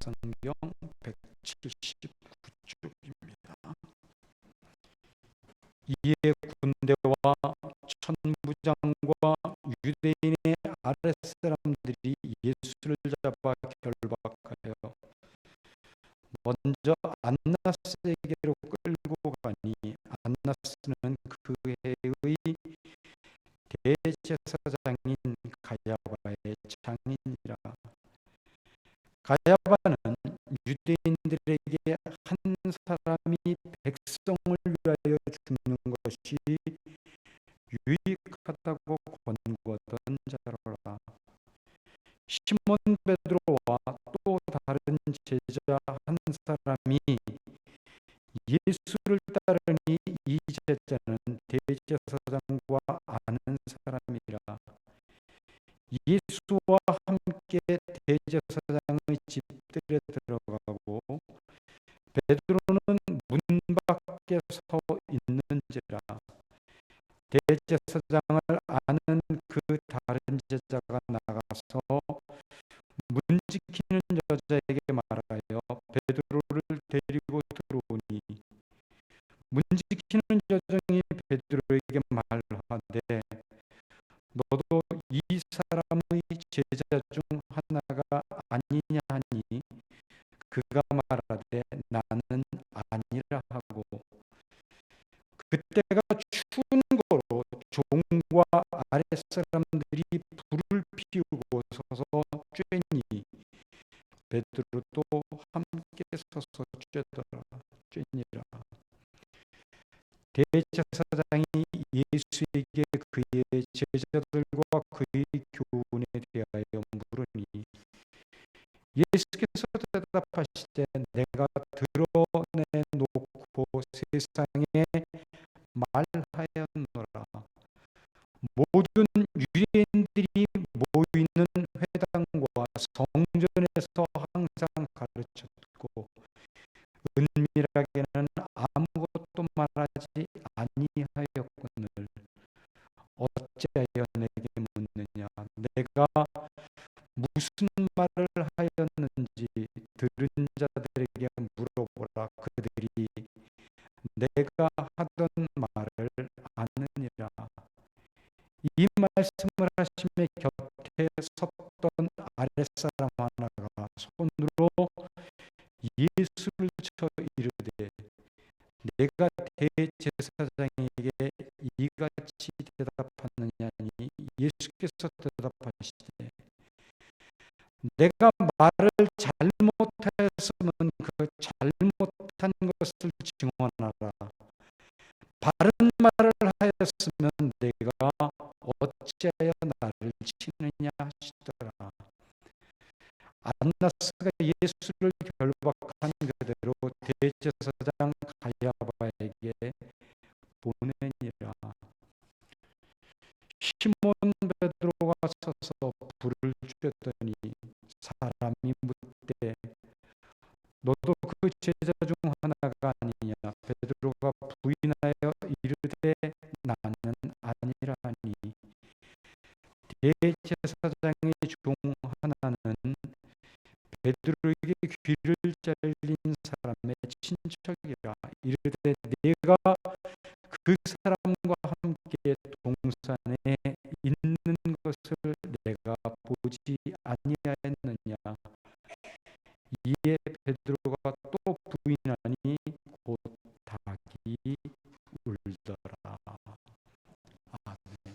성경 179쪽입니다. 이에 군대와 천부장과 유대인의 아랫사람들이 예수를 잡아 결박하여 먼저 안나스에게로 끌고 가니, 안나스는 그 해의 대제사장인 가야바의 장인이라. 가야바는 유대인들에게 한 사람이 백성을 위하여 죽는 것이 유익하다고 권고하던 자로라. 시몬 베드로와 또 다른 제자 한 사람이 예수를 따르니, 이 제자는 대제사장과 아는 사람이라. 예수와 함께 대제사장의 집들에 들어가고 베드로는 문 밖에 서 있는지라. 대제사장을 아는 그 다른 제자가 나가서 문 지키는 여자에게 말하여 베드로를 데리고 들어오니, 문 지키는 여종이 베드로에게 말하되, 너도 이 사람의 제자 중 하나가 아니냐 하니, 그가 말하되 나는 아니라 하고, 그때가 추운 거로 종과 아랫사람들이 불을 피우고 서서 쬐니, 베드로도 함께 서서 쬐니라. 대제사장이 예수에게 그의 제자들과 그의 교훈에 대하여 물으니, 예수께서 대답하시되, 내가 드러내놓고 세상에 말하였노라. 모든 유대인들이 모이는 회당과 성전에서 항상 가르쳤고, 은밀하게는 아무것도 말하지 아니하였거늘 어찌하여 내게 묻느냐. 내가 무슨 말을 하였는지 들은 자들에게 물어보라. 그들이 내가 하던 말을 아느니라. 이 말씀을 하심에 곁에 섰던 아랫사람 하나가 손으로 예수를 쳐 이르되, 내가 대제사장에게 이같이 대답하느냐니, 예수께서 대답하시되, 내가 말을 잘못하였으면 그 잘못한 것을 증언하라. 바른 말을 하였으면 내가 어찌하여 나를 치느냐 하시더라. 안나스가 예수를 결박한 그대로 대제사장 가야바에게 보내니라. 시몬 베드로가 서서 불을 쬐더니 사람이 묻되, 너도 그 제자 중 하나가 아니냐. 베드로가 부인하여 이르되 나는 아니라 하니, 대제사장의 중 하나는 베드로에게 귀를 잘린 사람의 친척이라. 이르되 내가 그 사람과 함께 동산에 있는 것을 내가 보지 아니하였느냐. 이에 베드로가 또 부인하니 곧 닭이 울더라. 아멘.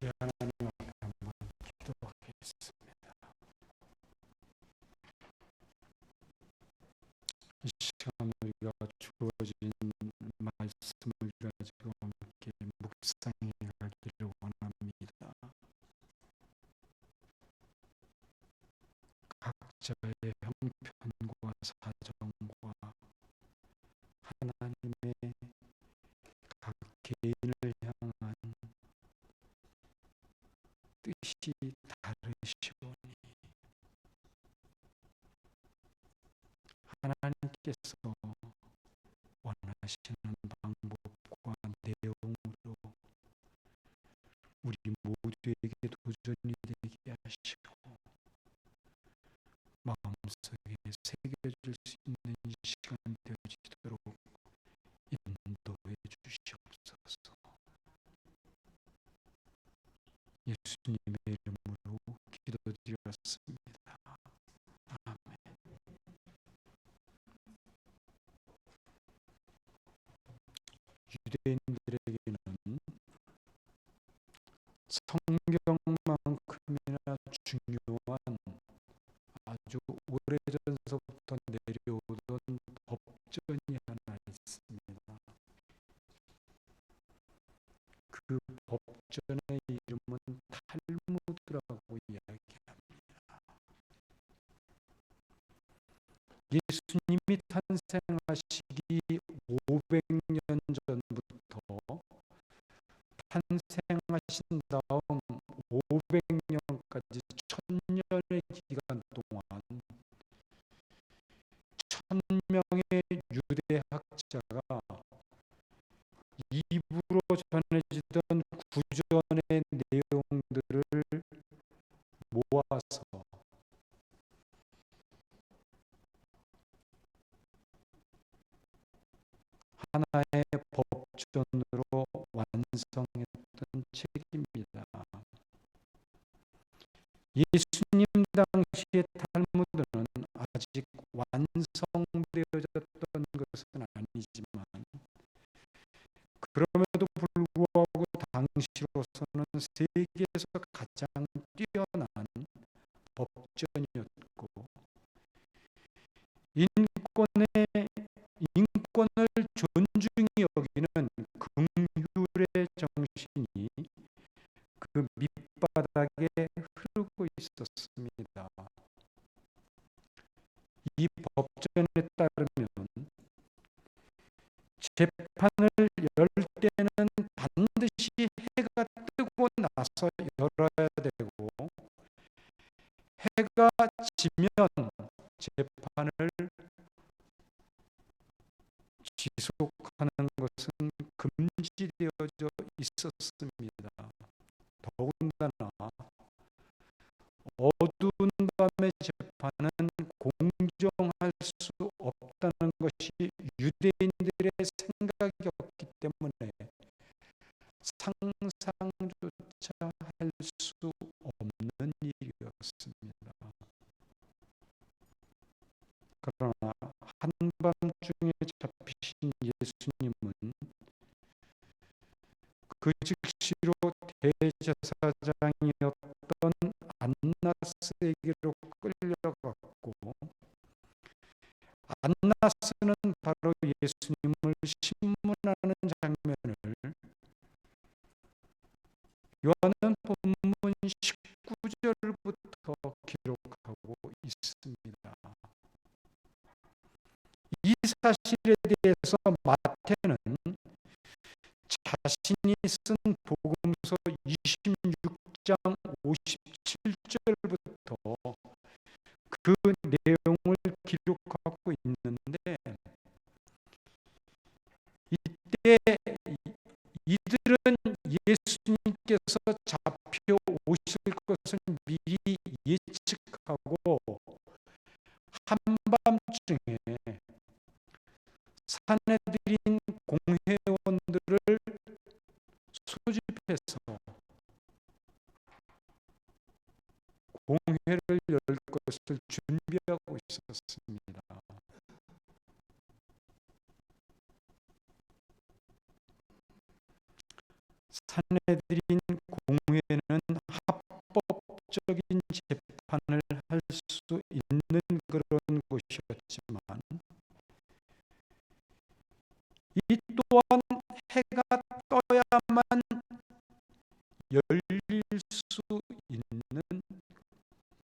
우리 하나님 앞에 한번 기도하겠습니다. 이 시간 우리가 주어진 말씀을 가지고 함께 묵상해 가기를 원합니다. 각자의 형편과 사정과 하나님의 각 개인을 향한 뜻이 다르시오니 하나님께서 원하시는 방법과 내용으로 우리 모두에게 도전이 되게 하시고 마음속에 새겨질 수 있는 시간 되어지도록 인도해 주시옵소서. 예수님의 이름으로 기도드렸습니다. 아멘. 유대인들에게는 성경만큼이나 중요한 아주 오래전서부터 내려오던 법전이 하나 있습니다. 그 법전의 이름은 탈무드라고 이야기합니다. 예수님이 탄생하시기 500년 전부터 탄생하신 다음 500년까지 1000년의 기간 동안 1000명의 유대 학자가 입으로 전해지던 구전의 내용들을 모아서 하나의 법전으로 완성했던 책입니다. 예수님 당시의 탈무드는 아직 완성되어졌던 것은 아니지만 그럼에도 불구하고 당시로서는 세계에서 가장 뛰어난 법전이었고 인권을 존중히 여기는 긍휼의 정신이 그 밑바닥에 흐르고 있었습니다. 이 법전에 따르면 재판을 열 때는 반드시 해가 뜨고 나서 열어야 되고 해가 지면 재판을 지속하는 것은 금지되어져 있었습니다. 더군다나 어두운 밤의 재판은 공정할 수 없다는 것이 유대인들의 생각이었기 때문에 상상조차 할 수 없는 일이었습니다. 그러나 한밤중에 잡히신 예수님은 그 즉시로 대제사장이었던 안나스에게로 끌려갔고 안나스는 바로 예수님을 신문하는 장면을 요한은 본문 19절부터 기록하고 있습니다. 이 사실에 대해서 마태는 자신이 쓴 복음서 26장 57절부터 그 내용을 기록하고 있는데 이때 이들은 예수님께서 잡혀 오실 것을 미리 예측하고 한밤중에 사내들인 공회원들을 소집해서 공회를 열 것을 준비하고 있었습니다. 사내들인 공회는 법적인 재판을 할 수 있는 그런 곳이었지만, 이 또한 해가 떠야만 열릴 수 있는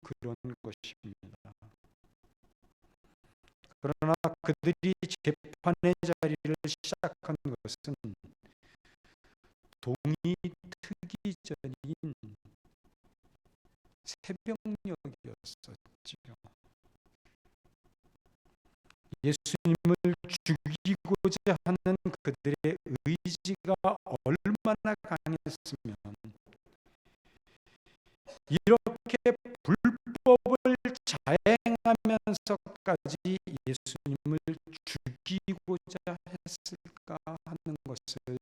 그런 것입니다. 그러나 그들이 재판의 자리를 시작한 것은 동이 트기 전인 새벽녘이었었지요. 예수님을 죽이고자 하는 그들의 의지가 얼마나 강했으면 이렇게 불법을 자행하면서까지 예수님을 죽이고자 했을까 하는 것을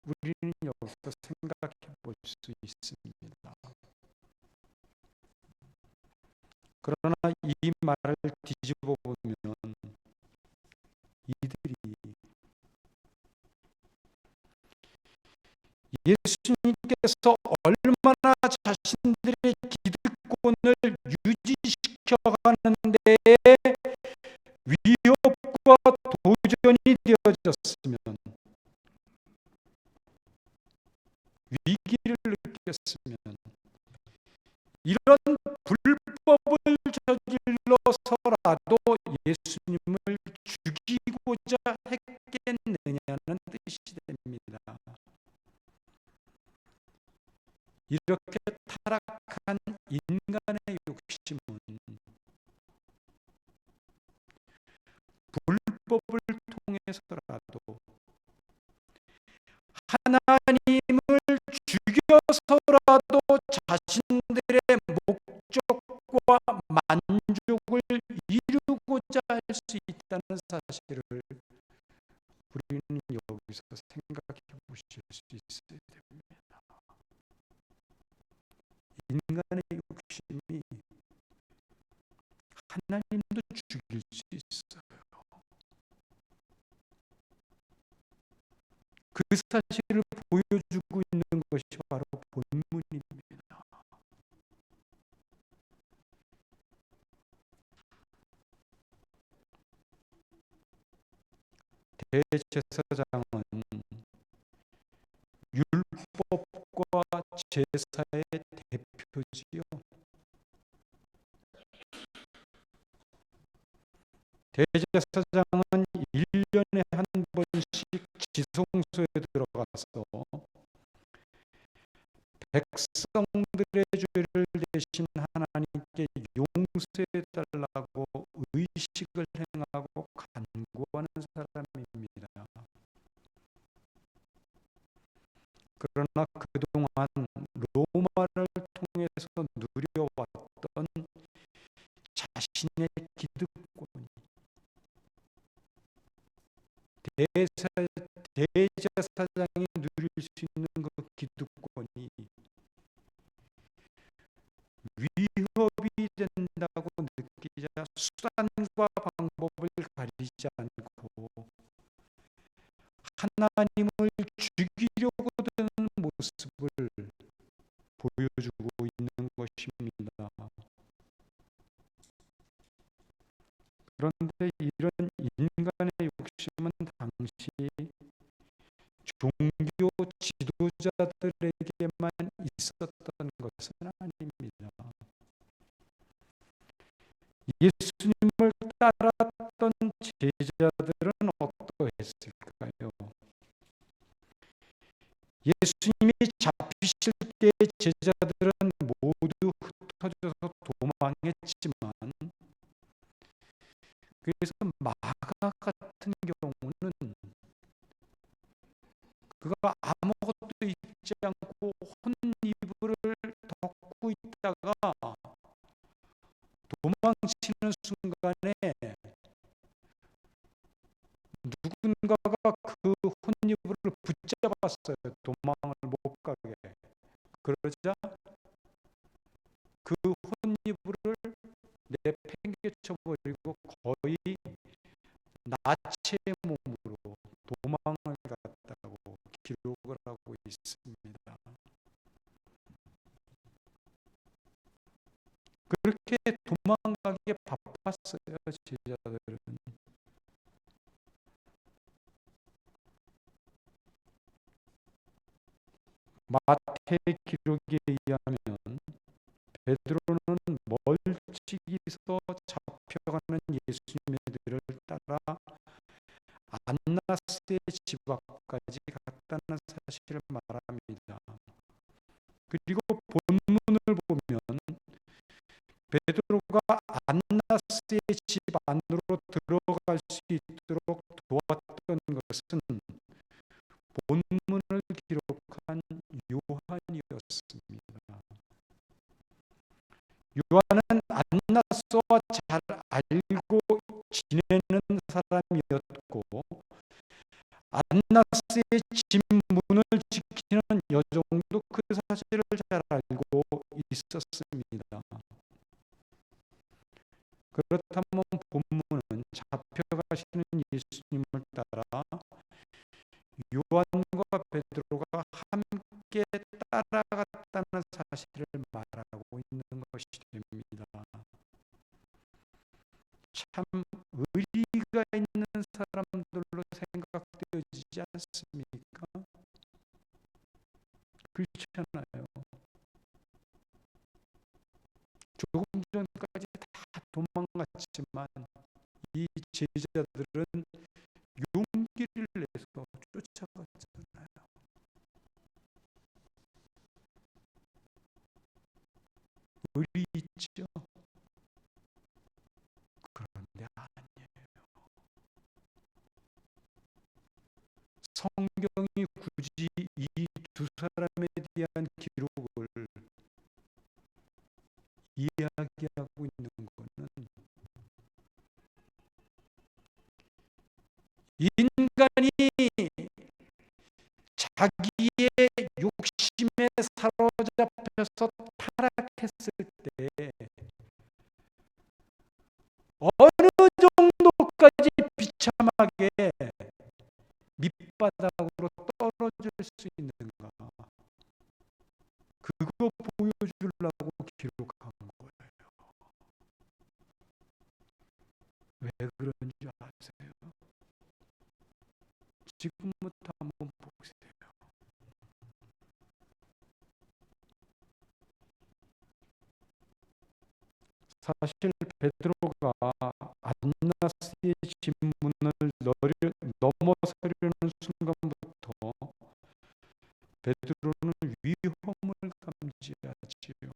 우리는 여기서 생각해 볼 수 있습니다. 그러나 이 말을 뒤집어 보면 이들이 예수님께서 얼마나 자신들의 기득권을 유지시켜 가는 데에 위협과 도전이 되어졌으면, 위기를 느꼈으면, 이런 불법을 저질러서라도 예수님을 죽이고자 했겠느냐는 뜻이 됩니다. 이렇게 타락한 인간의 욕심은 불법을 통해서라도, 하나님을 죽여서라도 자신들의 목적과 만족을 이루고자 할 수 있다는 사실을 우리는 여기서 생각해 보실 수 있어야 됩니다. 인간의 욕심이 하나님도 죽일 수 있어요. 그 사실을 보여주고 있는 것이 바로 본문입니다. 대제사장은 율법과 제사의 대표지요. 대제사장은 1년에 한 번씩 지성소에 들어가서 백성들의 죄를 대신 하나님께 용서해달라고 의식을 행하고 간구하는 사람입니다. 그러나 그동안 로마를 통해서 누려왔던 자신의 기득권이, 대제사장이 누릴 수 있는 그 기득권이 위협이 된다고 느끼자 수단과 방법을 가리지 않고 하나님을 죽이려고 드는 모습을 보여주고 있는 것입니다. 그런데 이런 인간의 욕심은 당시 종교 지도자들에게만 있었던 것은 아닙니다. 예수님을 따랐던 제자들은 어떠했을까요? 예수님이 잡히실 때 제자들은 모두 흩어져서 도망했지만, 그래서 마가 같은 경우는 그가 아무것도 입지 않고 혼이불을 덮고 있다가 도망치는 순간에 누군가가 그 혼이불을 붙잡았어요. 도망을 못 가게. 그러자 그 혼이불을 내팽개쳐버리고 거의 나체의 몸으로 도망을 갔다고 기록을 하고 있습니다. 그렇게 도망가기에 바빴어요, 제자들은. 마태 기록에 의하면 베드로는 멀찍이서 잡혀가는 예수님의 뒤를 따라 안나스의 집 앞까지 갔다는 사실을 말합니다. 그리고 본문을 보면 베드로가 안나스의 집 안으로 들어갈 수 있도록 도왔던 것은 본문을 기록한 요한이었습니다. 요한은 안나스와 잘 알고 지내는 사람이었고 안나스의 집 문을 지키는 여종도 그 사실을 잘 알고 있었습니다. 그렇다면 본문은 잡혀가시는 예수님을 따라 요한과 베드로가 함께 따라갔다는 사실을 말하고 있는 것이 됩니다. 참 의리가 있는 사람들로 생각되어지지 않습니까? 그렇잖아요. 조금 전까지 다 도망갔지만 이 제자들은 용기를 내서 쫓아갔잖아요. 의리 있죠? 그런데 아니에요. 성경이 굳이 이 두 사람에 대한 기록을 이야기하고 있는 것은 인간이 자기의 욕심에 사로잡혀서 타락했을 때 어느 정도까지 비참하게 밑바닥으로 떨어질 수 있는가, 그거 보여주려고 기록한 거예요. 왜 그런 줄 아세요? 지금부터 한번 보세요. 사실 베드로가 안나스의 집문을 넘어서려는 순간부터 베드로는 위험을 감지하지요.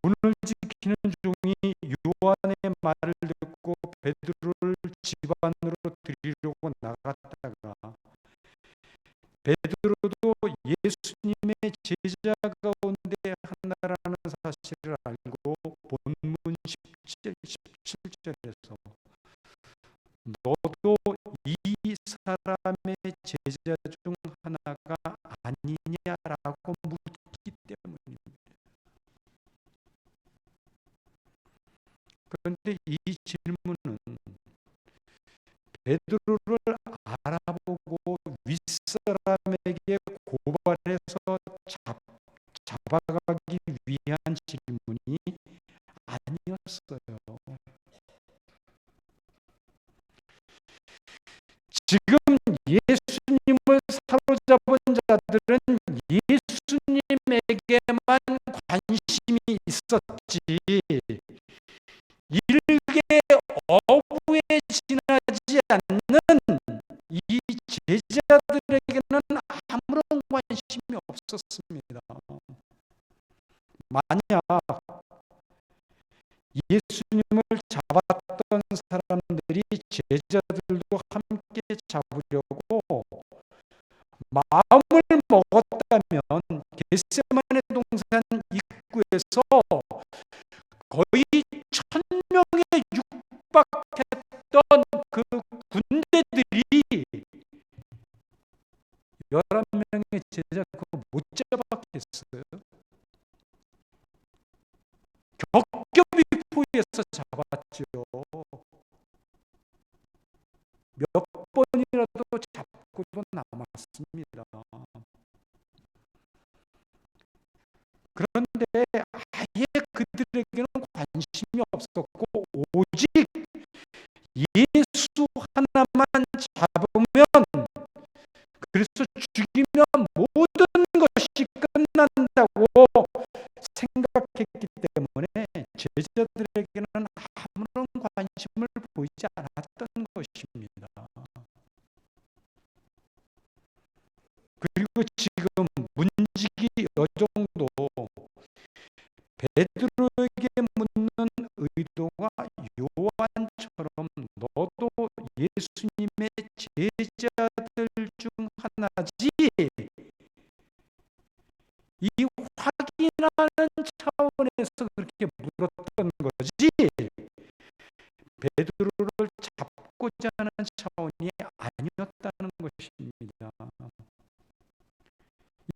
문을 지키는 종이 요한의 말을 듣고 베드로를 집 안으로 들이려고 나갔다가 베드로도 예수님의 제자 가운데 하나라는 사실을 알고 본문 17절에서 너도 이 사람의 제자 중 하나가 아니냐라고 묻기 때문입니다. 그런데 이 질문은 베드로를 알아보고 윗사람에게 고발해서 잡아가기 위한 질문이 아니었어요. 지금 예수님을 사로잡은 자들은 예수님에게만 관심이 있었지 일개 어부에 지나지 않는 이 제자들에게는 아무런 관심이 없었습니다. 만약 예수님을 잡았던 사람들이 제자들도 함께 잡으려고 마음을 먹었다면 겟세마네 동산 입구에서 거의 1000명에 육박했던 그 군대들이 11명의 제자 그거 못 잡았겠어요? 겹겹이 포위해서 잡았죠. 몇 번이라도 잡고도 남았습니다. 그런데 그들에게는 관심이 없었고 오직 예수 하나만 잡으면, 그래서 죽이면 모든 것이 끝난다고 생각했기 때문에 제자들에게는 아무런 관심을 보이지 않았던 것입니다. 그리고 지금 문지기 여종도 베드로에게 묻는 의도가 요한처럼 너도 예수님의 제자들 중 하나지, 이 확인하는 차원에서 그렇게 물었던 거지, 베드로를 잡고자 하는 차원이 아니었다는 것입니다.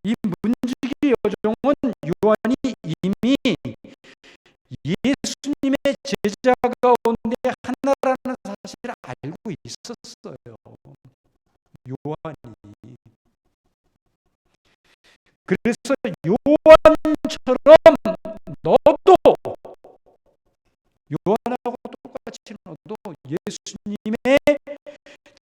이 문지기 여종은 요한이 이미 예수님의 제자 가운데 하나라는 사실을 알고 있었어요. 요한이. 그래서 요한처럼 너도, 요한하고 똑같이 너도 예수님의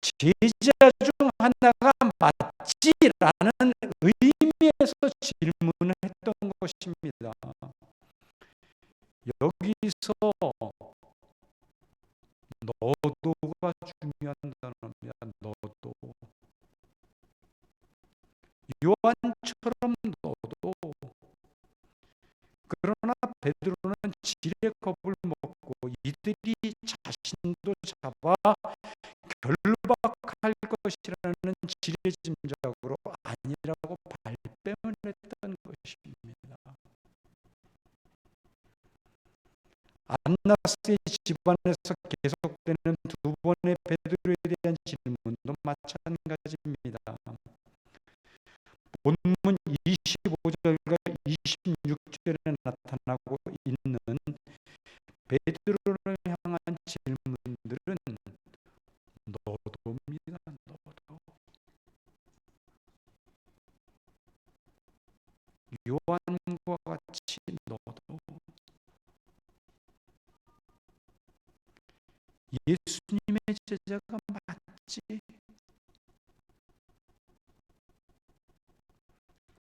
제자 중 하나가 맞지라는 의미에서 질문을 했던 것입니다. 여기서 너도가 중요한 단어입니다. 너도. 요한처럼 너도. 그러나 베드로는 지레 겁을 먹고 이들이 자신도 잡아 결박할 것이라는 지레짐작으로 아니라고 발뺌을 했던 것입니다. 안나스의 집안에서 계속되는 두 번의 베드로에 대한 질문도 마찬가지입니다. 본문 25절과 26절에 나타나고 있는 베드로를 향한 질문들은 너도입니다. 너도. 요한과 같이 너도. 예수님의 제자가 맞지?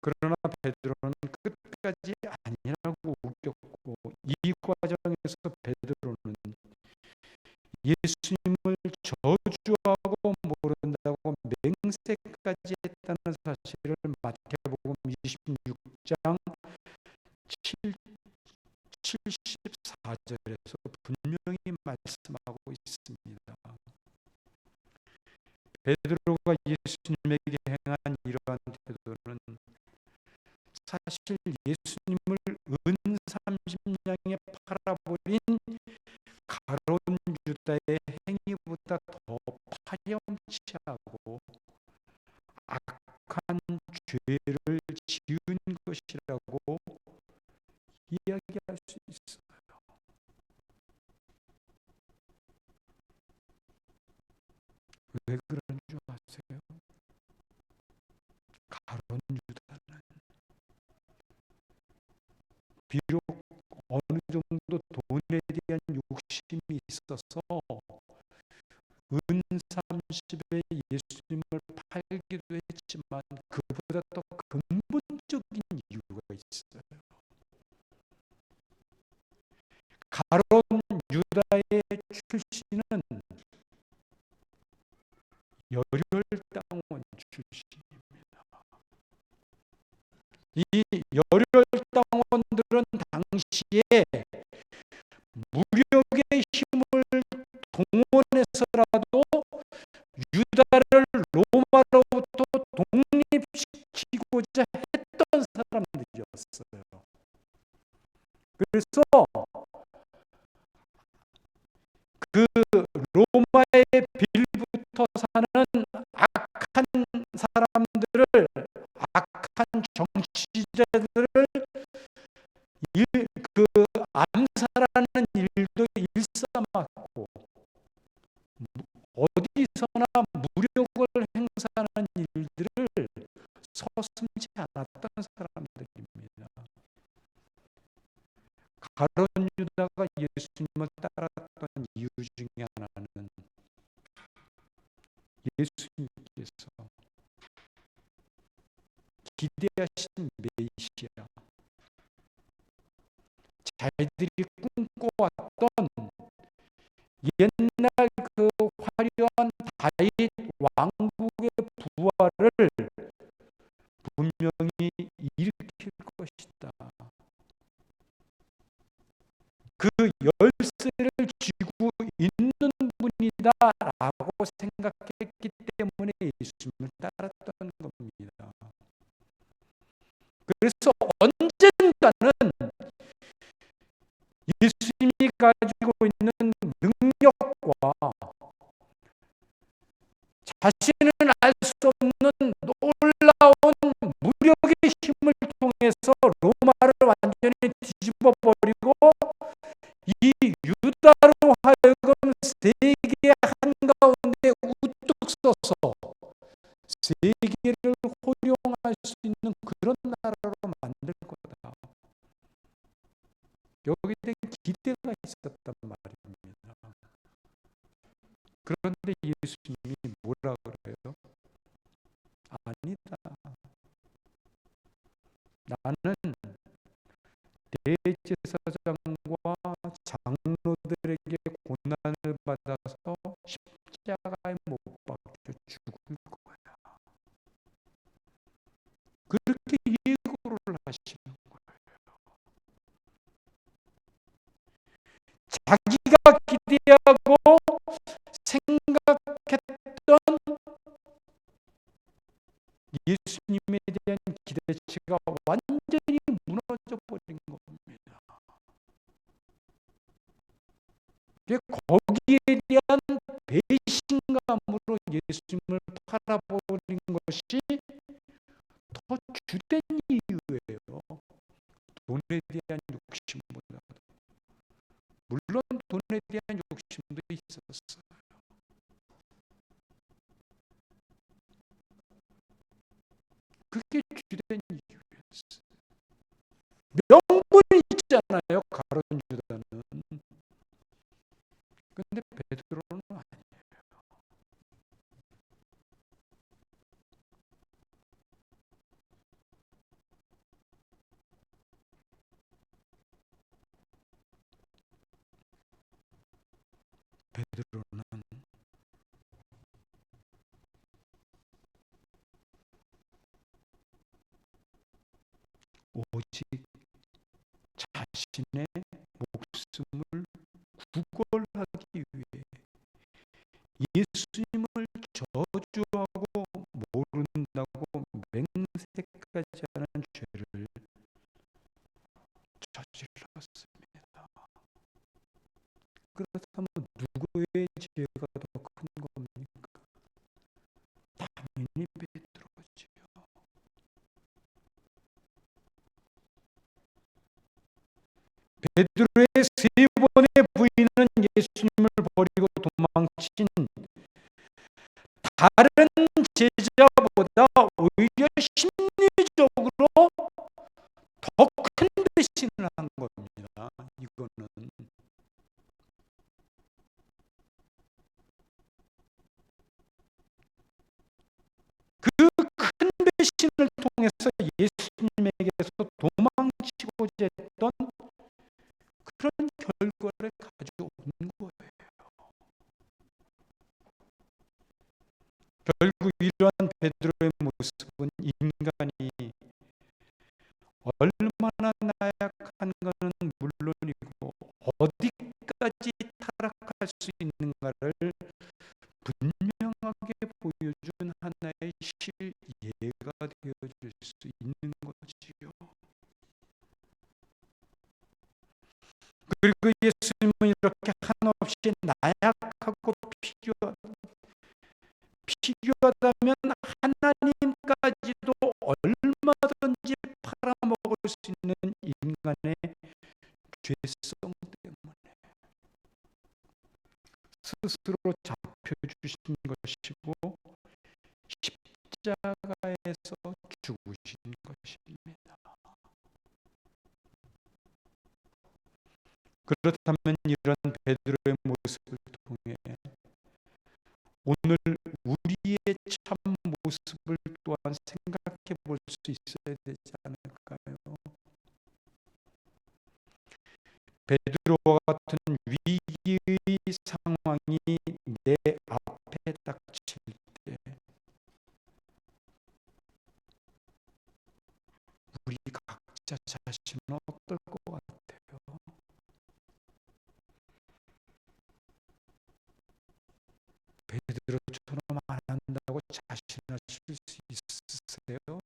그러나 베드로는 끝까지 아니라고 우겼고, 이 과정에서 베드로는 예수님을 저주하고 모른다고 맹세까지 했다는 사실을 마태복음 26장 74절에서 분명히 말씀하고 있습니다. 베드로가 예수님에게 행한 이러한 태도는 사실 예수님을 은 30냥에 팔아버린 가룟 유다의 행위보다 더 파렴치하고 악한 죄를 지은 것이라고 이야기할 수 있어요. 왜 그런 줄 아세요? 가룟 유다는 비록 어느 정도 돈에 대한 욕심이 있어서 은 30에 예수님을 팔기도 했지만 그보다 더 근본적인 이유가 있어요. 가룟 유다의 출신은 열혈당원 출신입니다. 이 열혈당원들은 당시에 무력의 힘을 동원해서라도 유다를 로마로부터 독립시키고자 했던 사람들이었어요. 그래서 그 로마의 빌부터 사는 악한 사람들을, 악한 정치자들을 암살하는 일도 일삼았고, 어디서나 무력을 행사하는 일들을 서슴지 않았던 사람들입니다. 가룟 유다가 예수님을 따랐던 이유 중에 하나는 예수님께서 기대하신 메시아, 자기들이 꿈꿔왔던 옛날 그 화려한 다윗 왕국의 부활을 분명히 일으킬 것이다. 그 열쇠를 쥐고 있는 분이다라고 생각했기 때문에 예수님을 따랐던 겁니다. 그래서 언젠가는 예수님이 가지고 있는 능력과 자신은 알 수 없는 놀라운 무력의 힘을 통해서 로마를 완전히 뒤집어 버리고 이 유다로 하여금 세계 한가운데 우뚝 서서 세계를 호령할 수 있는 그런 나라로 만들 거다. 여기에 대한 기대가 있었단 말입니다. 그런데 예수님이 뭐라 그래요? 아니다. 나는 대제사장과 장로들에게 고난을 받아서 십자가에 못 박혀 죽을 거야. 그렇게 예고를 하시는 거예요. 자기가 기대하고 생각했던 예수님에 대한 기대치가 완전히 무너져 버린 겁니다. 거기에 대한 배신감으로 예수님을 팔아버린 것이 더 주된 이유예요. 돈에 대한 욕심보다. 물론 돈에 대한 욕심도 있었어요. 그게 주된 이유였어요. 명분이 있잖아요, 가룟 유다는. 근데 베드로는 아니에요. 베드로는 오직 자신의 목숨을 구걸하기 위해 예수님을 저주하고 모른다고 맹세까지 하는 죄를 저질렀습니다. 그렇다면 누구의 죄가 더 큰 겁니까? 당연히 베드로지요. 베드로의 세 번의 부인은 예수님을 버리고 도망친 다른 제자보다 오히려 심리적으로 더 큰 배신을 한 겁니다. 이거는 그 큰 배신을 통해서 예수님에게서 도망치고자 했던 그런 결과를 가져오는 거예요. 결국 이러한 베드로의 모습은 인간이 얼마나 나약한 것은 물론이고 어디까지 타락할 수 있는가를 분명하게 보여준 하나의 실예가 되어줄 수 있는 거지요. 그리고 예수님은 이렇게 한없이 나약하고 필요하다면 하나님까지도 얼마든지 팔아먹을 수 있는 인간의 죄성 때문에 스스로 잡혀주신 것이고 십자가에서 죽으신 것입니다. 그렇다면 이런 베드로의 모습을 통해 오늘 우리의 참 모습을 또한 생각해 볼 수 있어야 되지 않을까요? 베드로와 같은 위기의 상황이 내 앞에 닥칠 때 우리 각자 자신은 어떨 것 같아요? 베드로처럼 안 한다고 자신하실 수 있으세요?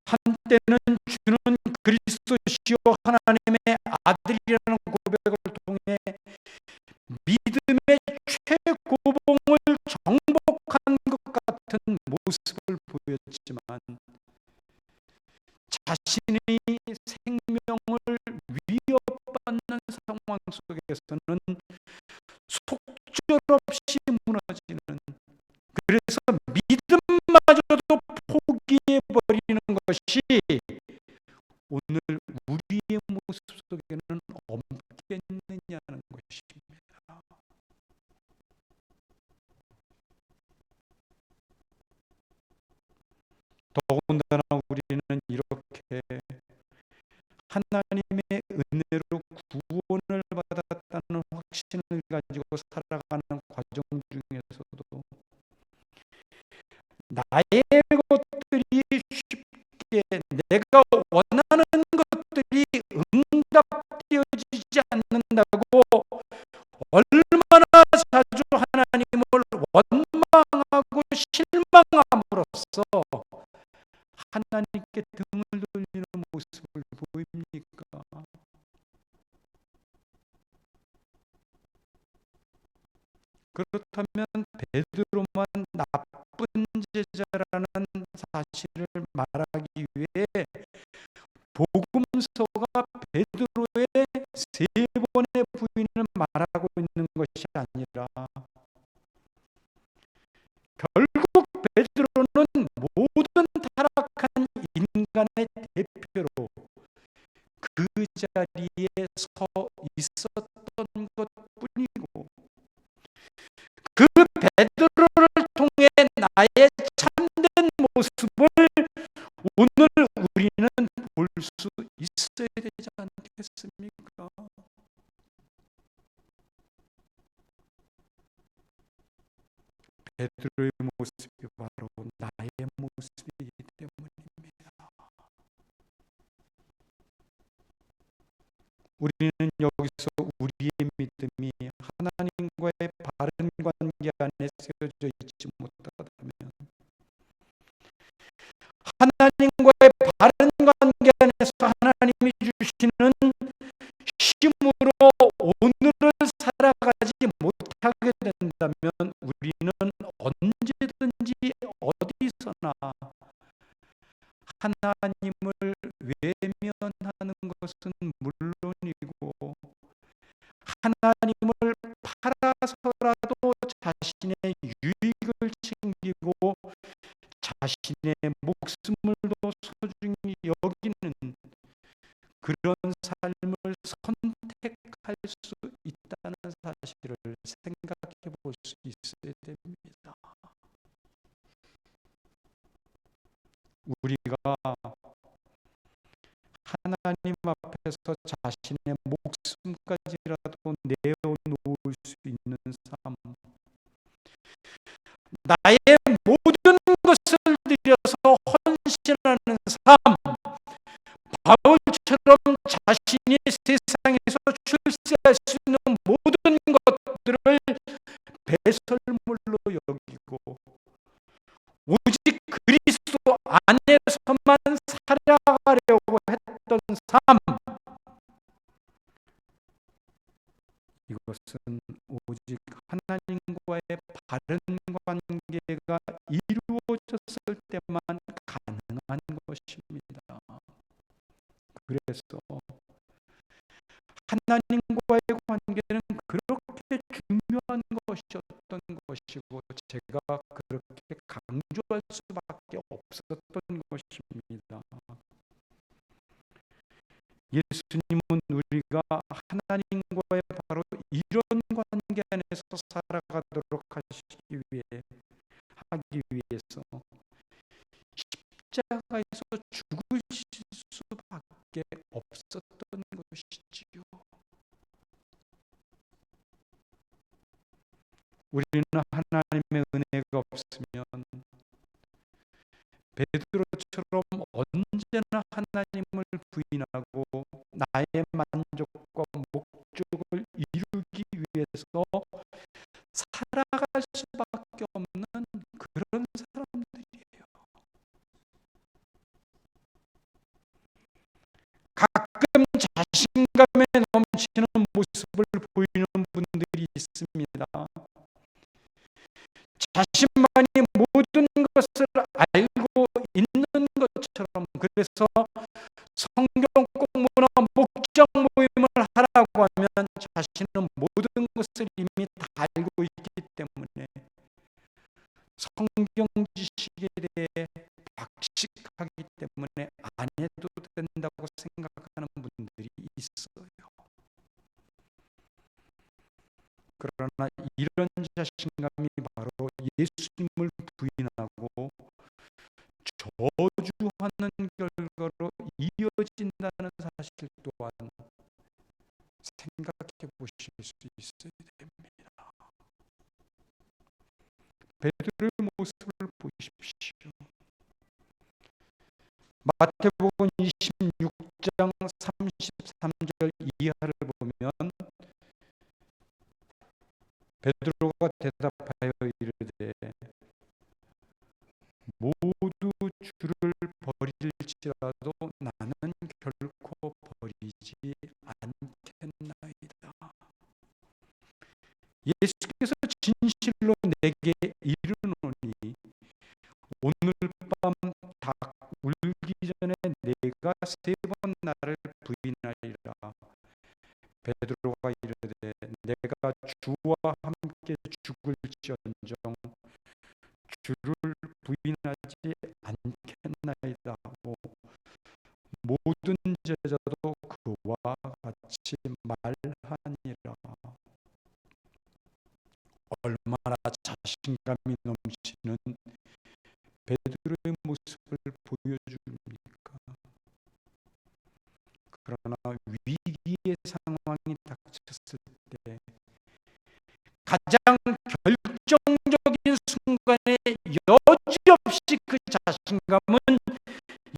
한때는 주는 그리스도시요 하나님의 아들이라는 고백을 통해 믿음의 최고봉을 정복한 것 같은 모습을 보였지만 자신의 생명을 위협받는 상황 속에서는 속절없이 무너지는, 그래서 믿음마저도 포기해버리는 것이 오늘 우리의 모습 속에는 없겠느냐는 것입니다. 더군다나 우리는 이렇게 하나님의 은혜로 구원을 받았다는 확신을 가지고 살아가는 과정 중에서도 나의 것들이 쉽게, 내가 원하는 것들이 응답되어지지 않는다고 얼마나 자주 하나님을 원망하고 실망함으로써 하나님께 등을 돌리는 모습을 보입니까? 그렇다면 베드로만 나쁜 제자라는 사실을 말하기 위해 복음서가 베드로의 3번의 부인을 말하고 있는 것이 아니라 결국 베드로는 모든 타락한 인간의 대표로 그 자리에 서 있었던 것뿐이고, 그 베드로를 통해 나의 참된 모습을 오늘 우리는 볼 수 있어야 되지 않겠습니까? 베드로의 모습이 바로 나의 모습이기 때문입니다. 우리는 여기서 우리의 믿음이 하나님과의 바른 관계 안에 세워져 있지 못하다면, 하나님과의 바른 관계 안에서 하나님이 주시는 힘으로 오늘을 살아가지 못하게 된다면 우리는 언제든지 어디서나 하나님을 외면하는 것은 물론이고 하나님을 팔아서라도 자신의 유익을 챙기고 자신의 목숨을도 소중히 여기는 그런 삶을 선택할 수 있다는 사실을 생각해 볼 수 있어야 됩니다. 우리가 하나님 앞에서 자신의 목숨까지라도 내어놓을 수 있는 삶, 나의 모든 것을 들여서 헌신하는 삶, 바울처럼 자신이 세상에서 출세할 수 있는 모든 것들을 배설물로 여기고 오직 그리스도 안에서만 살아가려고 했던 삶, 이것은 오직 하나님과의 바른 관계가 이루어졌을 때만 가능한 것입니다. 그래서 하나님과의 관계는 그렇게 중요한 것이었던 것이고 제가 그렇게 강조할 수밖에 없었던 것입니다. 예수님은 우리가 하나님과의 바로 이런 관계 안에서 살아가도록 하기 위해서 십자가에서 죽으실 수밖에 없었던 것이지요. 우리는 하나님의 은혜가 없으면 베드로처럼 언제나 하나님을 부인하고 나의 만족과 목적을 이루기 위해서 살아갈 수밖에 없는 그런 사람들이에요. 가끔 자신감에 넘치는 모습을 보이는 분들이 있습니다. 자신만이 모든 것을 알고 있는 것처럼, 그래서 성경 공부나 목장 모임을 하라고 하면 자신은 모든 것을 이미 다 알고 있기 때문에 성경 지식에 대해 박식하기 때문에 안 해도 된다고 생각하는 분들이 있어요. 그러나 이런 자신감이 바로 예수님을 부인하고 저주하는 결과로 이어진다는 사실 또한 생각해 보실 수 있어야 됩니다. 베드로의 모습을 보십시오. 마태복음 26장 33절 이하를 보면 베드로가 대답하여 이르되 모두 주를 버릴지라도 나는 결코 버리지 않겠나이다. 예수께서 진실로 내게 이르노니 오늘 밤 닭 울기 전에 내가 3번 나를 부인하리라. 베드로가 이르되 내가 주와 함께 죽을지언정 주를 부인하지 않겠나이다 하고 모든 제자도 그와 같이 말하니라. 얼마나 자신감이 넘치는 베드로의 모습을 보여줍니까? 그러나 위기의 상황이 닥쳤을 때 가장 결정적인 순간에 여지없이 그 자신감은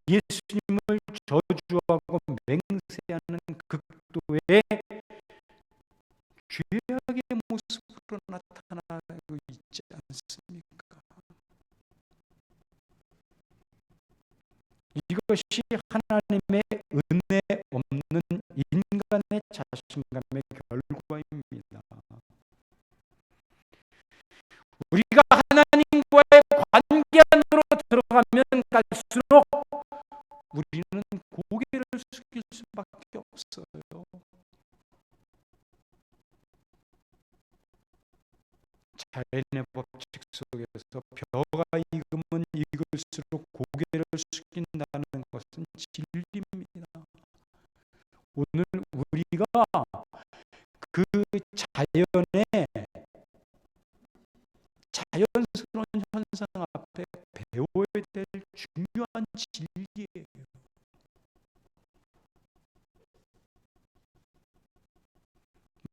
예수님을 저주하고 맹세하는 극도의 죄악의 모습으로 나타나고 있지 않습니까? 이것이 하나님의 은혜 없는 인간의 자신감의 결과입니다. 우리가 하나님과의 관계 안으로 들어가면 갈수록 우리는 고개를 숙일 수밖에 없어요. 자연의 법칙 속에서 벼가 익으면 익을수록 고개를 숙인다는 것은 진리입니다. 오늘 우리가 그 자연스러운 현상 앞에 배워야 될 중요한 진리예요.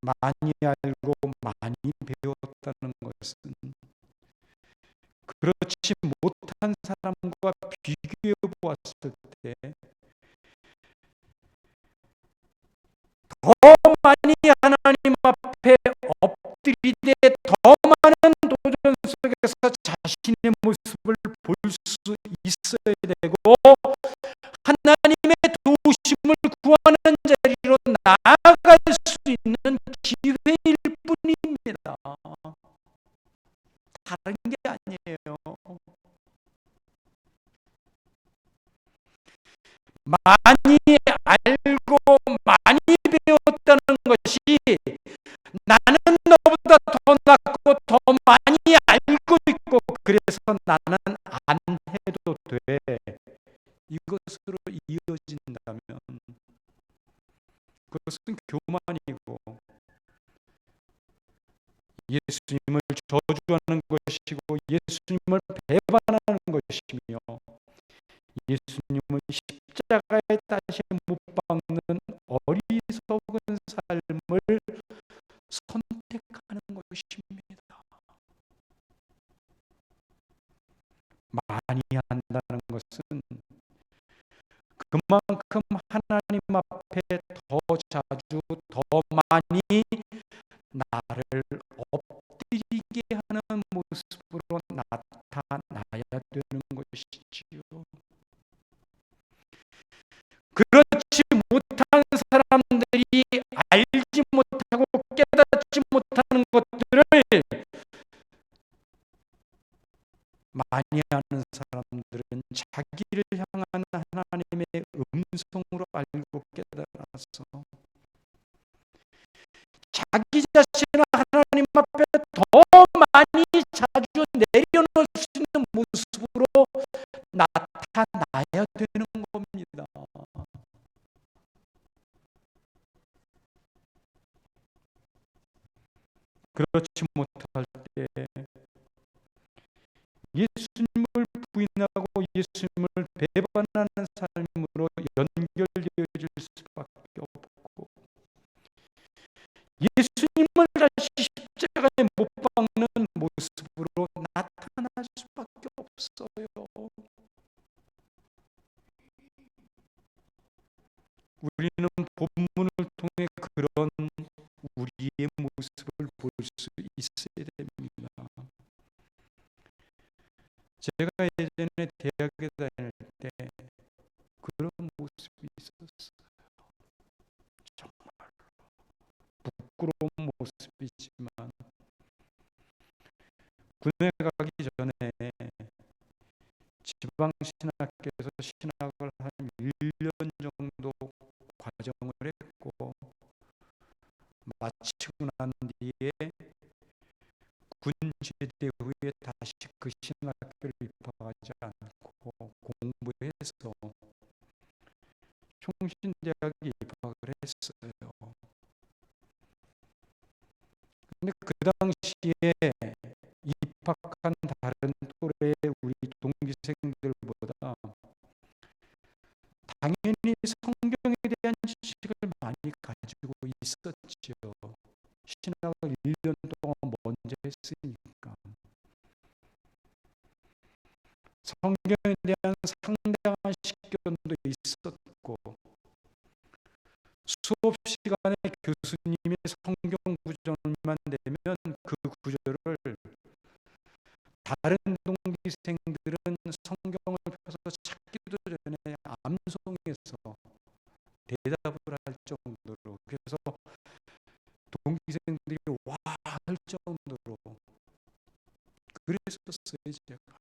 많이 알고 많이 배웠다는 것은 그렇지 못한 사람과 비교해 보았을 때 더 많이 하나님 앞에 엎드리되 더 많은 도전 속에서 자신의 모습을 볼 수 있어야 되고 하나님의 도우심을 구하는 자리로 나아갈 수 있는 기회일 뿐입니다. 다른 게 아니에요. 많이 알고 많이 배웠다는 것이 나는 너보다 더 낫고 더 많이 알고 있고 그래서 나는 안 해도 돼. 이것으로 이어진다면 교만이고 예수님을 저주하는 것이고 예수님을 배반하는 것이며 예수님을 십자가에 다시 못 박는 어리석은 삶을 선택하는 것입니다. 많이 한다는 것은 그만큼 하나님 앞에 더 자주 더 많이 나를 엎드리게 하는 모습으로 나타나야 되는 것이지요. 그렇지 못한 사람들이 알지 못하고 깨닫지 못하는 것들을 많이 하는 사람들은 자기를 향한 하나님의 음성으로 알고 깨달아서 자기 자신을 하나님 앞에 더 많이 자주 내려놓을 수 있는 모습으로 나타나야 되는 겁니다. 그렇지 못할 때 예수님을 부인하고 예수님을 배반하는 삶으로 연결되어질 수밖에 없고 예수님을 다시 십자가에 못 박는 모습으로 나타날 수밖에 없어요. 우리는 본문을 통해 그런 우리의 모습을 볼 수 있어야 됩니다. 제가 예전에 대학에 다닐 때 그런 모습이 있었어요. 정말 부끄러운 모습이지만 군에 가기 전에 지방신학교에서 신학을 한 1년 정도 과정을 했고 마치고 난 뒤에 군 제대 후에 다시 그 신학교를 입학하지 않고 공부해서 총신대학에 입학을 했어요. 근데 그 당시에 입학한 다른 또래의 우리 동기생들보다 당연히 성경에 대한 지식을 많이 가지고 있었죠. 신학을 1년 동안 먼저 했으니까 성경에 대한 상당한 식견도 있었고 수업 시간에 교수님이 성경 구절만 내면 그 구절을 다른 동기생들은 성경을 펴서 찾기도 전에 암송해서 대답을 할 정도로 그래서 동기생들이 와 할 정도로 그랬었어요 제가.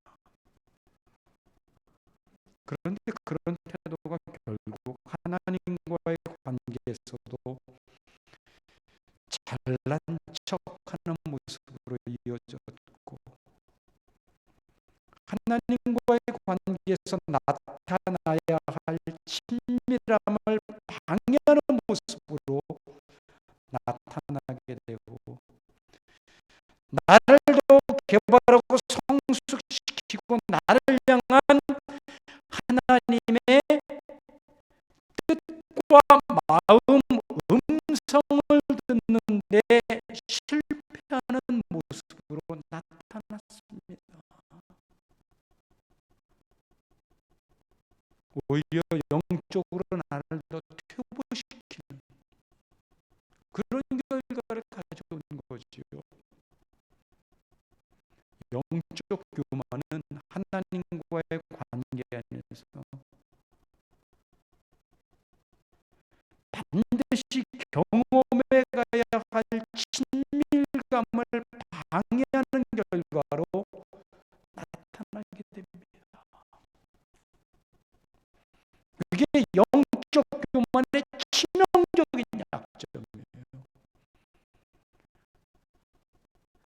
그런데 그런 태도가 결국 하나님과의 관계에서도 잘난 척하는 모습으로 이어졌고 하나님과의 관계에서 나타나야 할 친밀함을 방해하는 모습으로 나타나게 되고 나를 더 개발하고 성숙시키고 나를 향한 하나님의 뜻과 마음, 음성을 듣는데 실패하는 모습으로 나타났습니다. 오히려 영적으로 나를 더 퇴보시키는 그런 결과를 가져온 거지요. 영적 교만은 하나님과의 관계 안에서 반드시 경험해 가야 할 친밀감을 방해하는 결과로 나타나게 됩니다. 그게 영적 교만의 치명적인 약점이에요.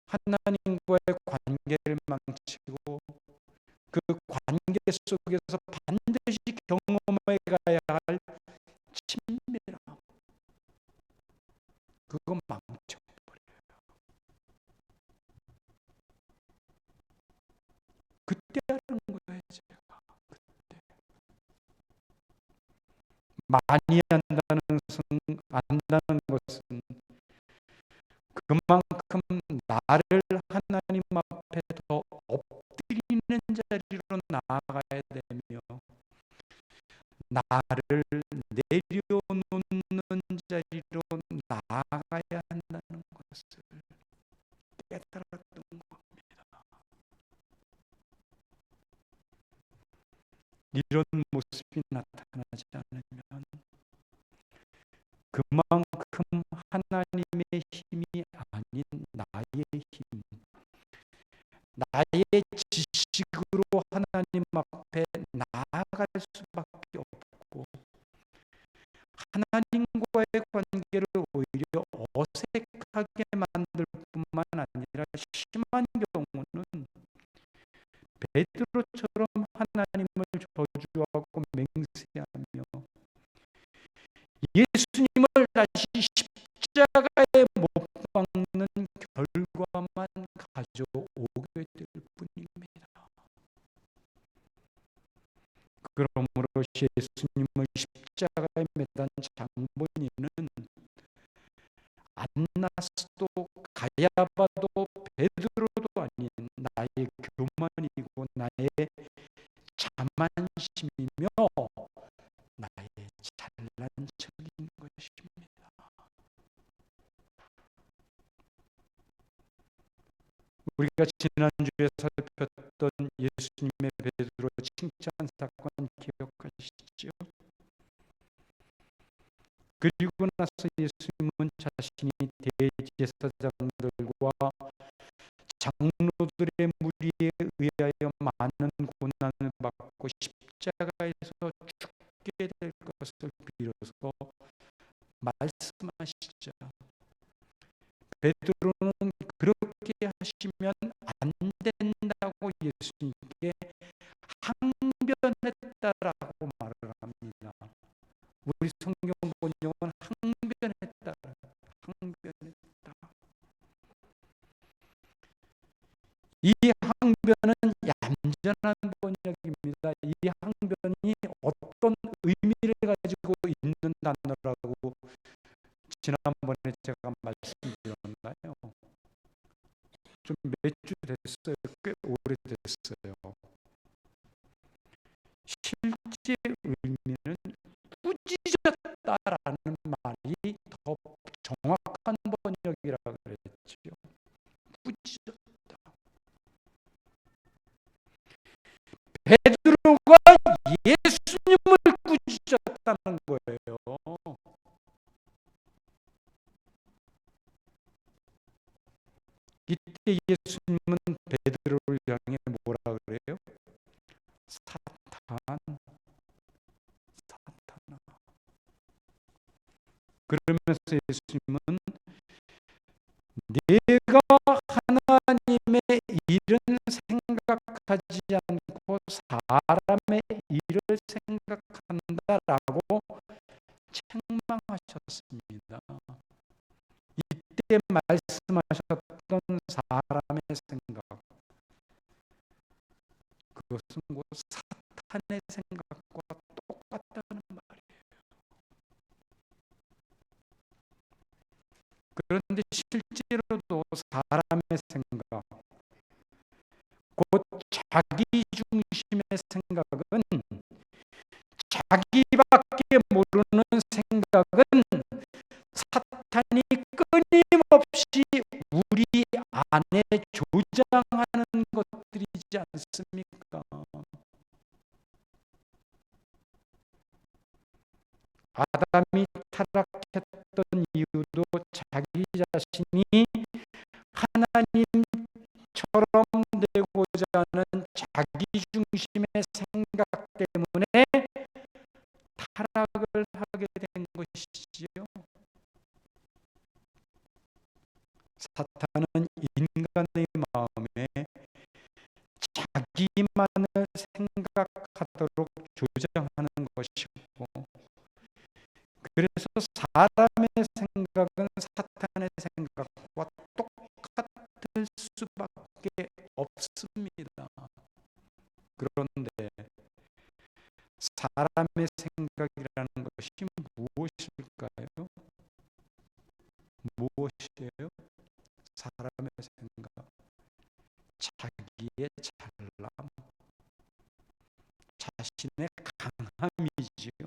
하나님과의 관계를 망치고 그 관계 속에서 반드시 경험해 가야 할 친밀함. 많이 안다는 것은 그만큼 나를 하나님 앞에 더 엎드리는 자리로 나아가야 되며 나를 내려놓는 자리로 나아가야 한다는 것을 깨달았던 겁니다. 이런 모습이 나타나지 않으면 그만큼 하나님의 힘이 아닌 나의 힘, 나의 지식으로 하나님 앞에 나아갈 수밖에 없고 하나님과의 관계를 오히려 어색하게 만들 뿐만 아니라 심한 경우는 베드로처럼 하나님을 저주하고 맹세하며 예수님을 다시 십자가에 못 박는 결과만 가져오게 될 뿐입니다. 그러므로 예수님을 십자가에 매단 장본인은 안나스도 가야바도 베드로도 아닌 나의 교만이고 나의 자만심이며 나의 잘난 척인 것입니다. 우리가 지난주에 살폈던 예수님의 베드로 칭찬 사건 기억하시죠? 그리고 나서 예수님은 자신이 대제사장들과 장로들의 무리에 의하여 많은 고난을 받고 십자가에서 죽게 될 것을 빌어서 말씀하시죠. 베드로는 그렇게 하시면 안 된다고 예수님께 항변했다라고 말을 합니다. 우리 성경 번역은 항변했다. 이 항변은 얌전한 번역입니다. 이 항변이 어떤 의미를 가지고 있는 단어라고 지난번에 제가 말씀드렸나요? 좀 몇 주 됐어요. 꽤 오래됐어요. 실제 의미는 꾸짖었다라는 말이 더 정확한 번역이라고 그랬죠. 꾸짖었다. 베드로가 예수님을 꾸짖었다는 거예요. 이때 예수님은 베드로를 향해 뭐라 그래요? 사탄아. 그러면서 예수님은 내가 하나님의 일은 생각하지 않고 사람의 일을 생각한다라고 책망하셨습니다. 이때 말씀하셨던 사람의 생각, 그것은 곧 사탄의 생각과 똑같다는 말이에요. 그런데 실제로도 사람의 생각, 곧 자기 중심의 생각은 자기밖에 모르는 생각은 사탄이 끊임없이 우리 안에 조장하는 것들이지 않습니까? 아담이 타락했던 이유도 자기 자신이 하나님처럼 되고자 하는 자기 중심의 생각 때문에 타락을 하게 된 것이지요. 사탄은 인간의 마음에 자기만을 생각하도록 조장하는 것이고, 그래서 사람의 생각은 사탄의 생각과 똑같을 수밖에 없습니다. 그런데 사람의 생각이라는 것이 무엇일까요? 무엇이에요? 사람의 생각, 자기의 잘남, 자신의 강함이지요.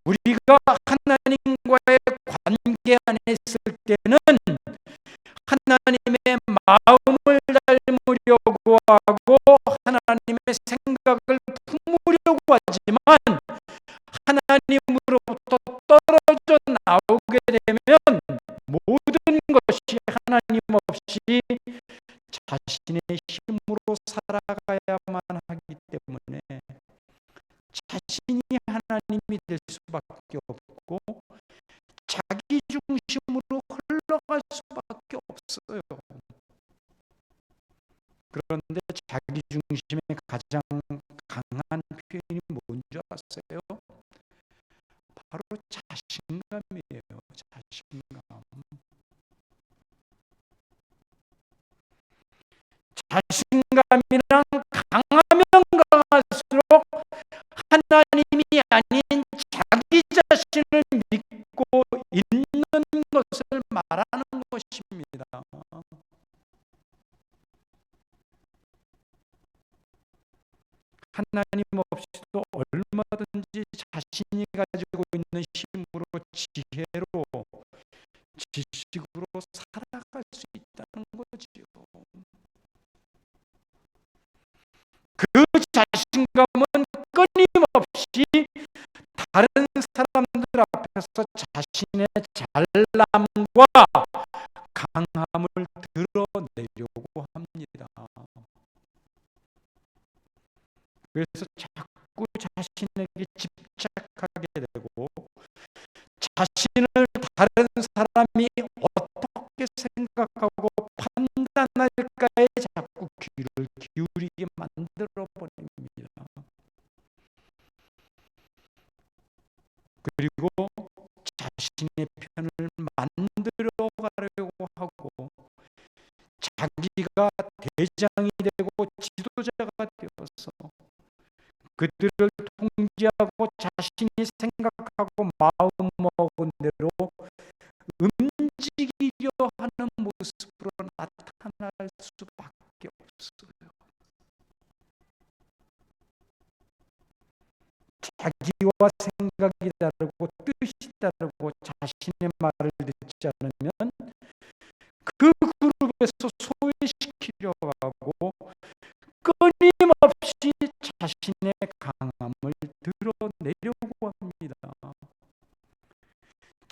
우리가 하나님과의 관계 안에 있을 때는 하나님의 마음을 닮으려고 하고 하나님의 생각을 품으려고 하지만 하나님으로부터 떨어져 나오게 되면 모든 것이 하나님 없이 자신의 힘으로 살아가야만 하기 때문에 자신이 하나님이 될 수밖에 없고 자기 중심으로 흘러갈 수밖에 없어요. 그런데 자기 중심의 가장 강한 표현이 뭔지 아세요? 바로 자신감이에요. 자신감. 자신감이란 강하면 강할수록 하나님이 아닌 자기 자신을 믿고 있는 것을 말하는 것입니다. 하나님 없이도 얼마든지 자신이 가지고 있는 힘으로 지혜로 지식으로 살아갈 수 있다는 거지요. 그 자신감은 끊임없이 다른 사람들 앞에서 자신의 잘남과 강함을 드러내려고 합니다. 그래서 자꾸 자신에게 집착하게 되고 자신을 다른 사람이 어떻게 생각하고 판단할까에 자꾸 귀를 기울이게 만들어 버립니다. 그리고 자신의 편을 만들어 가려고 하고 자기가 대장이 되고 지도자가 되어서 그들을 통제하고 자신이 생각하고 마음 먹은 대로 움직이려 하는 모습으로 나타날 수밖에 없어요. 자기와 생각이 다르고 뜻이 다르고 자신의 말을 듣지 않으면 그 그룹에서 소외시키려 하고 끊임없이 자신의 강함을 드러내려고 합니다.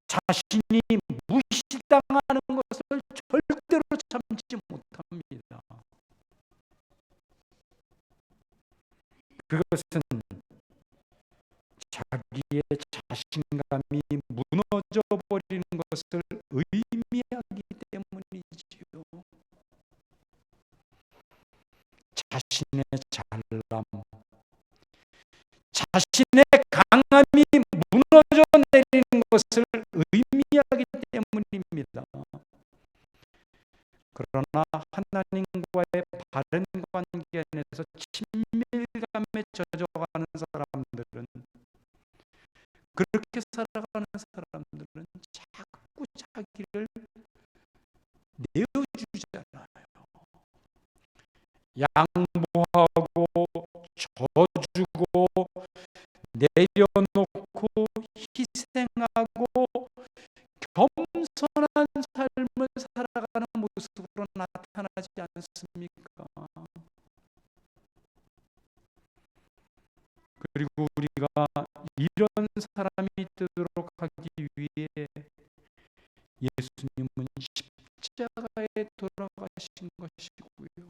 자신이 무시당하는 것을 절대로 참지 못합니다. 그것은 자기의 자신감이 무너져 버리는 것을 의미하기 때문이지요. 자신의 잘남, 자신의 강함이 무너져 내리는 것을 의미하기 때문입니다. 그러나 하나님과의 바른 관계 안에서 친밀감에 젖어가는 사람들은 그렇게 살아가는 사람들은 자꾸 자기를 내어주잖아요. 양보하고 져주고 내려놓고 희생하고 겸손한 삶을 살아가는 모습으로 나타나지 않습니까? 그리고 우리가 이런 사람이 되도록 하기 위해 예수님은 십자가에 돌아가신 것이고요.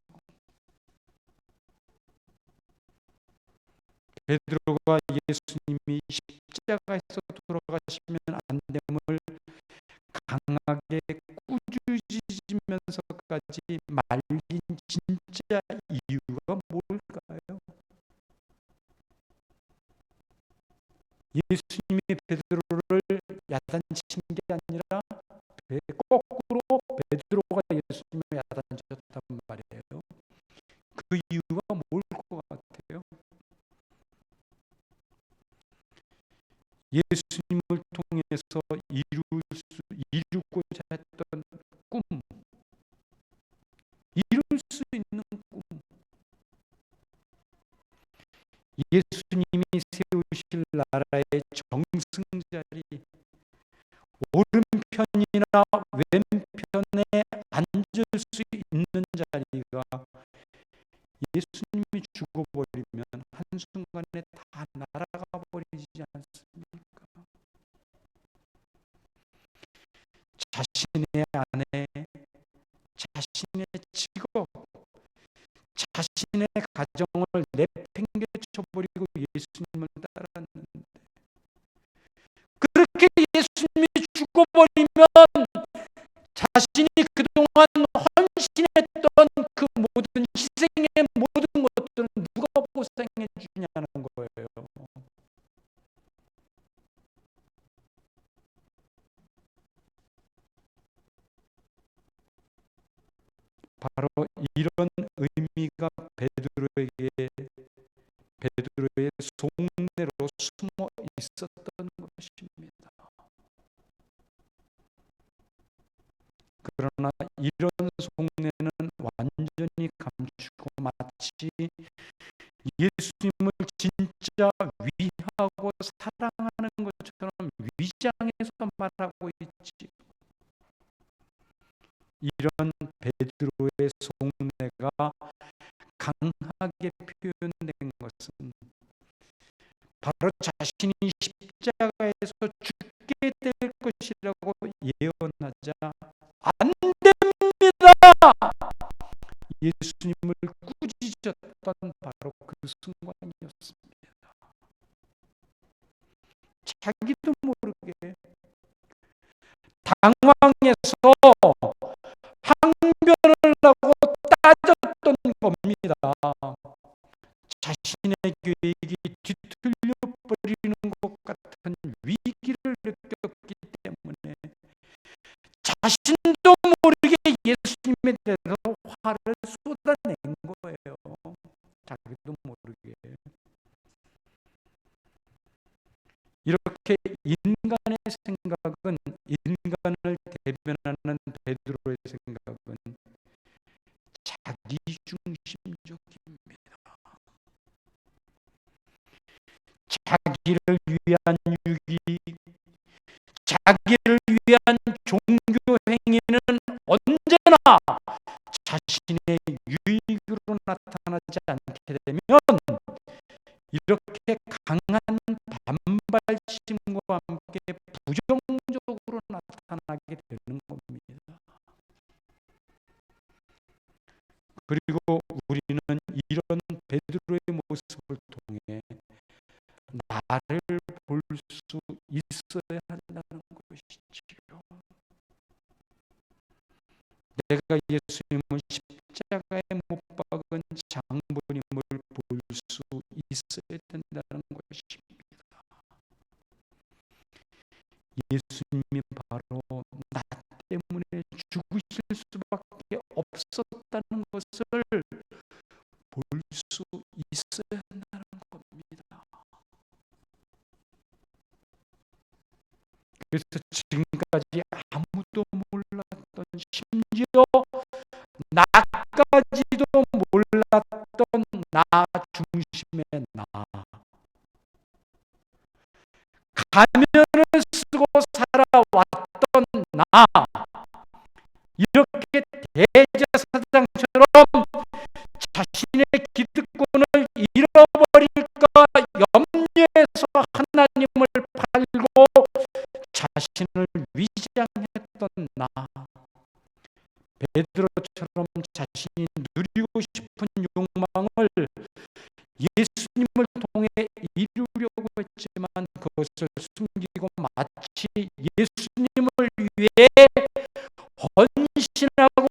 베드로가 예수님이 십자가에서 돌아가시면 안 됨을 강하게 꾸짖으면서까지 말린 진짜 이유가 뭘까요? 예수님이 베드로를 야단친 게 아니라 거꾸로 베드로가 예수님을 야단쳤단 말이에요. 그 이유가 뭘 것 같아요? 예수님을 통해서 이루고자 했던 꿈, 이룰 수 있는 꿈, 예수님이 세우실 나라의 정승자리, 오른편이나 왼편에 앉을 수 있는 자리가 예수님이 죽어버리면 한순간에 다 날아가 버리지 않습니까? 자신의 아내, 자신의 직업, 자신의 가정을 내팽개쳐버리고 예수님을 따랐는데, 그렇게 예수님이 죽어버리면 자신이 그동안 헌신했던 그 모든 희생의 모든 것들은 누가 보상해 주냐는 거예요. 바로 이런 의미가 베드로의 속내로 숨어 있었던 것입니다. 그러나 이런 속내는 완전히 감추고 마치 예수님을 진짜 위하고 사랑하는 것처럼 위장해서 말하고 있지. 이런 베드로의 속내가 강하게 표현된 것은 바로 자신이 십자가에서 죽게 될 것이라고 예언하자 안 됩니다! 예수님을 꾸짖었던 바로 그 순간이었습니다. 자기도 모르게 당황해서 항변을 하고 따졌던 겁니다. 자신의 계획이 뒤틀려 버리는 것 같은 위기를 느꼈기 때문에 자신도 모르게 예수님에 대해서 화를 쏟아낸 거예요. 자기도 모르게. 이렇게 인간의 생각은, 인간을 대변하는 베드로의 생각은 자기 중심적입니다. 자기를 위한 유기, 자기를 위한 종교 행위는 언제나 자신의 유익으로 나타나지 않게 되면 이렇게 강한 반발심과 함께 부정적으로 나타나게 되는 겁니다. 그리고 우리는 이런 베드로의 모습을 통해 나를 볼 수 있어야 한다는 것이지요. 내가 예수님을 십자가에 못 박은 장본임을 볼 수 있어야 된다는 것입니다. 예수님이 바로 나 때문에 죽으실 수밖에 없었다는 것을 볼 수 있어야 한다는 겁니다. 그래서 지금까지 아무도 몰랐던, 심지어 나까지도 몰랐던 나 중심의 나, 가면을 쓰고 살아왔던 나, 이렇게 대제사장처럼 자신의 기득권을 잃어버릴까 염려해서 하나님을 팔고 자신을 위장했던 나, 베드로처럼 자신이 누리고 싶은 욕망을 예수님을 통해 이루려고 했지만 그것을 숨기고 마치 예수님을 위해 헌신하고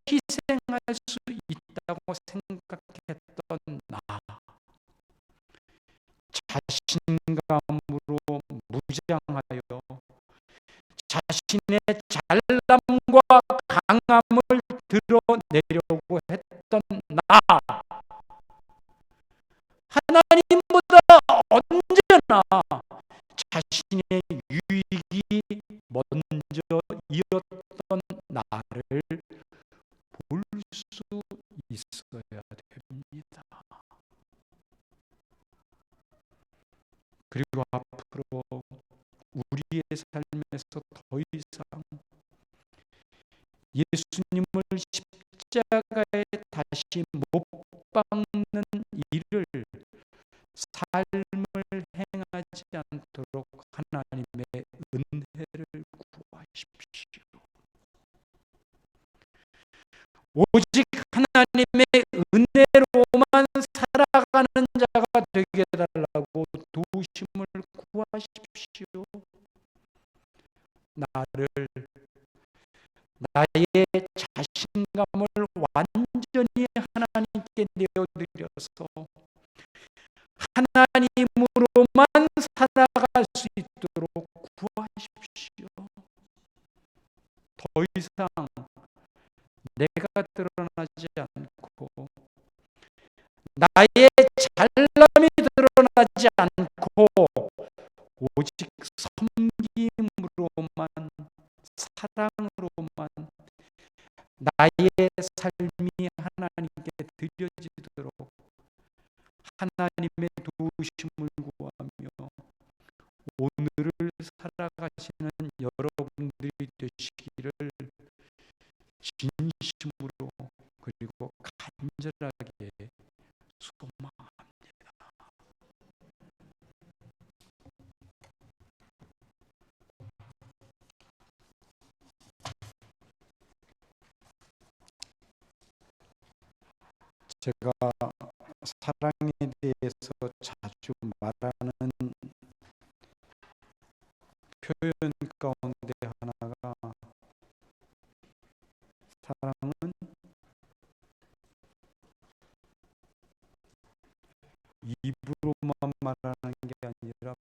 희생할 수 있다고 생각했던 나, 자신감으로 무장하여 자신의 잘남과 강함을 드러내려고 했던 나, 하나님보다 언제나 자신이 그리고 앞으로 우리의 삶에서 더 이상 예수님을 십자가에 다시 못 박는 일을, 삶을 행하지 않도록 하나님의 은혜를 구하십시오. 오직 하나님의 은혜로만 살아가는 자가 되게 해달라고 도우심을 구하십시오. 나의 자신감을 완전히 하나님께 내어드려서 하나님으로만 살아갈 수 있도록 구하십시오. 더 이상 내가 드러나지 않고 나의 잘남이 드러나지 않고 오직 섬김으로만, 사랑으로만 나의 삶이 하나님께 드려지도록 하나님의 도우심을 구하며 오늘을 살아가시는 여러분들이 되시기를 진심으로 그리고 간절하게 소망합니다. 제가 사랑에 대해서 자주 말하는 표현 가운데 하나가, 사랑은 입으로만 말하는 게 아니라